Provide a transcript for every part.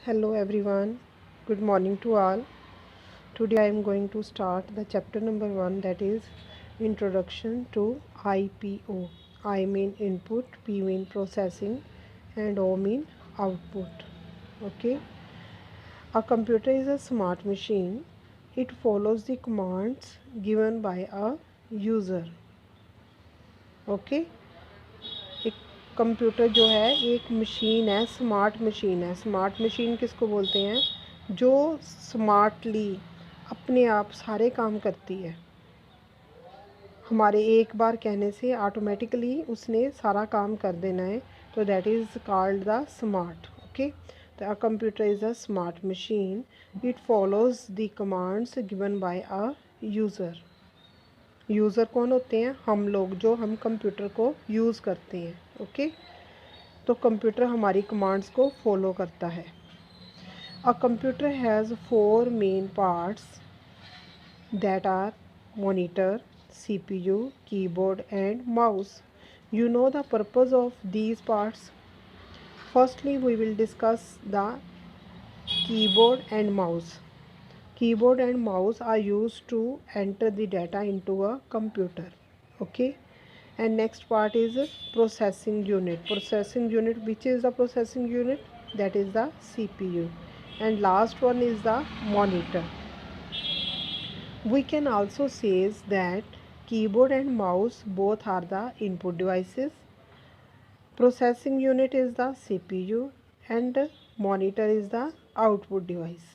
Hello everyone, good morning to all. Today I am going to start the chapter number 1, that is Introduction to IPO. I mean input, P mean processing, and O mean output. Okay, a computer is a smart machine. It follows the commands given by a user. Okay, एक computer जो है एक machine है, smart machine है. Smart machine किसको बोलते हैं? जो स्मार्टली अपने आप सारे काम करती है. हमारे एक बार कहने से ऑटोमेटिकली उसने सारा काम कर देना है, तो that is called the smart. Okay, तो a computer is a smart machine. It follows the commands given by a user. User कौन होते हैं? हम लोग, जो हम कंप्यूटर को यूज़ करते हैं. ओके, तो कंप्यूटर हमारी कमांड्स को फॉलो करता है. A computer has 4 main parts that are monitor, CPU, keyboard and mouse. You know the purpose of these parts. Firstly, we will discuss the keyboard and mouse. Keyboard and mouse are used to enter the data into a computer. Okay, and next part is processing unit. Processing unit, which is the processing unit? That is the CPU. And last one is the monitor. We can also say that keyboard and mouse both are the input devices. Processing unit is the CPU and monitor is the output device.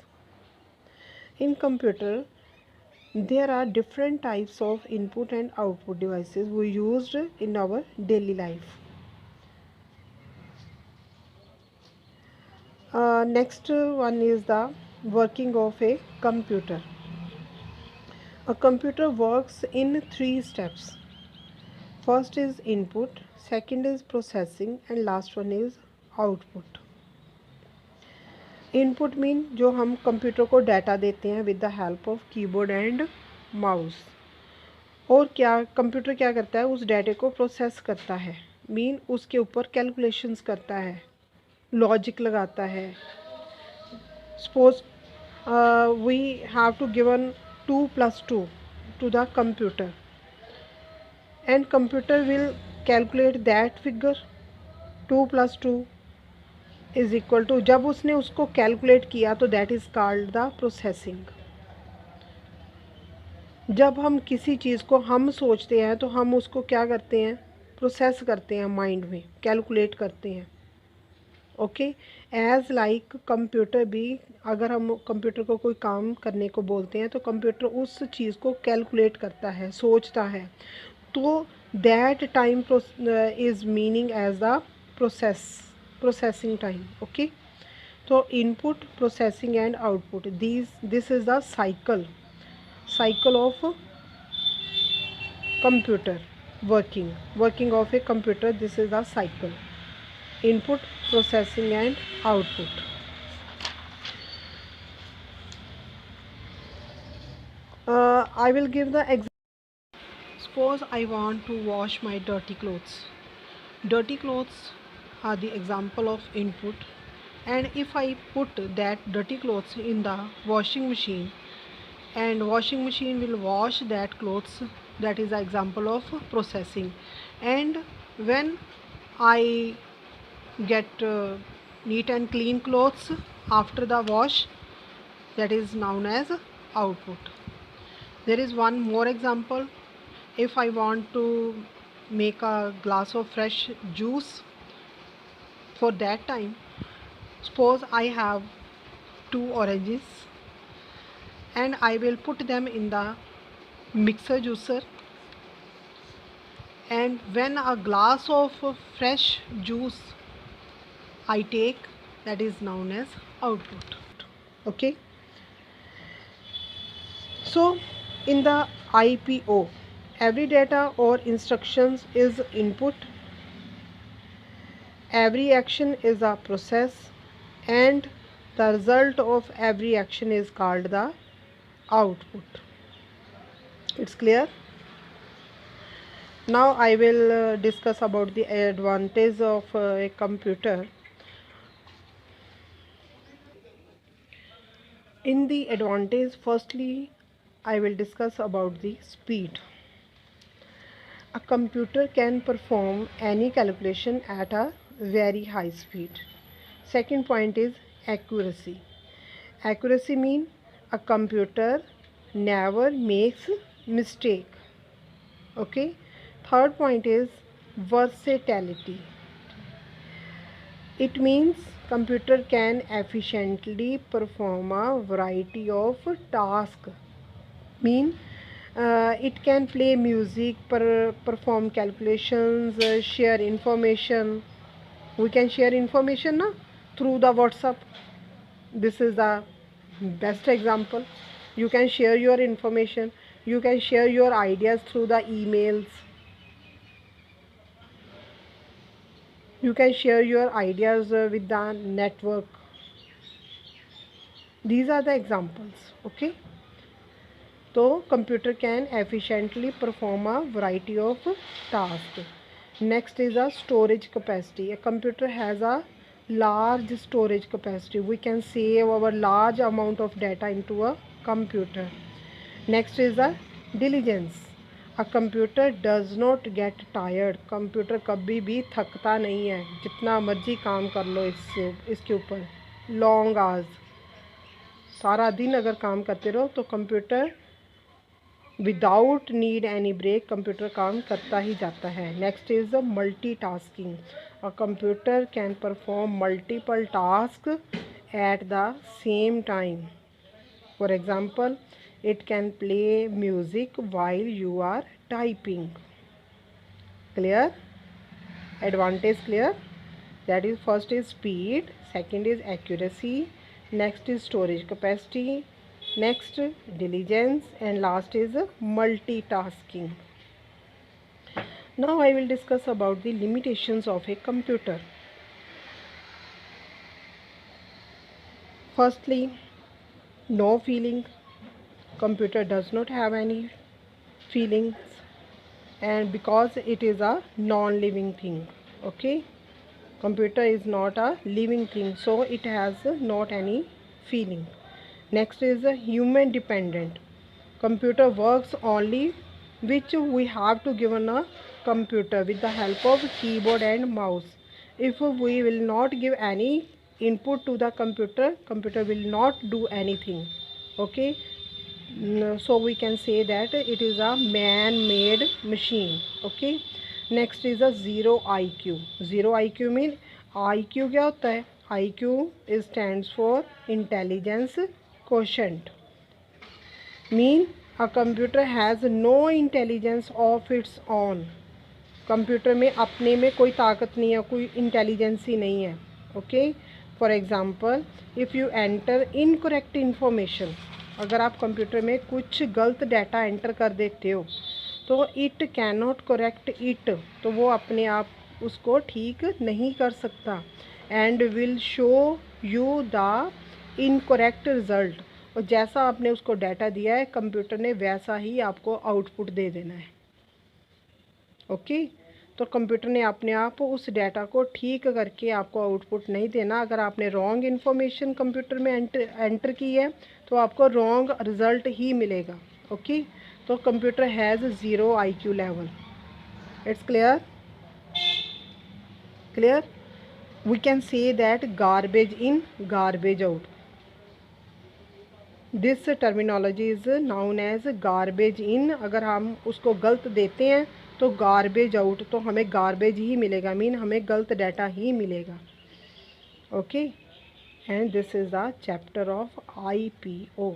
In computer, there are different types of input and output devices we used in our daily life. Next one is the working of a computer. A computer works in 3 steps. First is input, second is processing, and last one is output. Input mean जो हम computer को data देते हैं with the help of keyboard and mouse. और क्या computer क्या करता है? उस डाटे को प्रोसेस करता है, मीन उसके ऊपर कैलकुलेशंस करता है, लॉजिक लगाता है. Suppose we have to given 2 + 2 to the computer and computer will calculate that figure. 2 + 2 is equal to, जब उसने उसको कैलकुलेट किया तो that is called the processing. जब हम किसी चीज़ को हम सोचते हैं तो हम उसको क्या करते हैं? प्रोसेस करते हैं, माइंड में कैलकुलेट करते हैं. ओके, एज लाइक कंप्यूटर भी, अगर हम कंप्यूटर को कोई काम करने को बोलते हैं तो कंप्यूटर उस चीज़ को कैलकुलेट करता है, सोचता है. तो that time is meaning as the processing time. Okay, तो input, processing and output, this is the cycle of computer working of a computer. This is the cycle: input, processing and output. I will give the example. Suppose I want to wash my dirty clothes. Dirty clothes are the example of input, and if I put that dirty clothes in the washing machine and washing machine will wash that clothes, that is the example of processing. And when I get neat and clean clothes after the wash, that is known as output. There is one more example. If I want to make a glass of fresh juice, for that time, suppose I have 2 oranges and I will put them in the mixer juicer, and when a glass of fresh juice I take, that is known as output. Okay, so in the IPO, every data or instructions is input, every action is a process, and the result of every action is called the output. It's clear? Now I will discuss about the advantage of a computer. In the advantage, firstly, I will discuss about the speed. A computer can perform any calculation at a very high speed. Second point is accuracy. Accuracy means a computer never makes mistake. Okay. Third point is versatility. It means computer can efficiently perform a variety of tasks. Mean it can play music, perform calculations, share information. We can share information na, through the WhatsApp. This is the best example. You can share your information. You can share your ideas through the emails. You can share your ideas with the network. These are the examples. Okay. So computer can efficiently perform a variety of tasks. Next is a storage capacity. A computer has a large storage capacity. We can save our large amount of data into a computer. Next is a diligence. A computer does not get tired. Computer कभी भी थकता नहीं है, जितना मर्जी काम कर लो इसके ऊपर लॉन्ग आवर्स, सारा दिन अगर काम करते रहो तो computer without need any break computer काम करता ही जाता है. Next is the multitasking. A computer can perform multiple task at the same time. For example, it can play music while you are typing. Clear? Advantage clear? That is, first is speed, second is accuracy, next is storage capacity, next diligence, and last is multitasking. Now I will discuss about the limitations of a computer. Firstly, no feeling. Computer does not have any feelings, and because it is a non-living thing. Okay, computer is not a living thing, so it has not any feeling. Next is a human dependent. Computer works only which we have to given a computer with the help of keyboard and mouse. If we will not give any input to the computer, computer will not do anything. Okay, so we can say that it is a man-made machine. Okay. Next is a zero IQ. Zero IQ mean IQ क्या होता है? IQ stands for intelligence quotient. Mean a computer has no intelligence of its own. Computer में अपने में कोई ताकत नहीं है, कोई इंटेलिजेंस ही नहीं है. Okay. For example, if you enter incorrect information, अगर आप कंप्यूटर में कुछ गलत डाटा एंटर कर देते हो तो it can not correct it, तो वो अपने आप उसको ठीक नहीं कर सकता. And will show you the incorrect result. और जैसा आपने उसको डाटा दिया है, कंप्यूटर ने वैसा ही आपको आउटपुट दे देना है. ओके. तो कंप्यूटर ने अपने आप उस डाटा को ठीक करके आपको आउटपुट नहीं देना. अगर आपने रॉन्ग इन्फॉर्मेशन कंप्यूटर में एंटर की है तो आपको रॉन्ग रिज़ल्ट ही मिलेगा. ओके. तो computer has zero IQ level. It's clear? Clear? We can say that garbage in garbage out. This terminology is known as garbage in. अगर हम उसको गलत देते हैं तो गार्बेज आउट, तो हमें गार्बेज ही मिलेगा, मीन हमें गलत डाटा ही मिलेगा. Okay. And this is the chapter of IPO.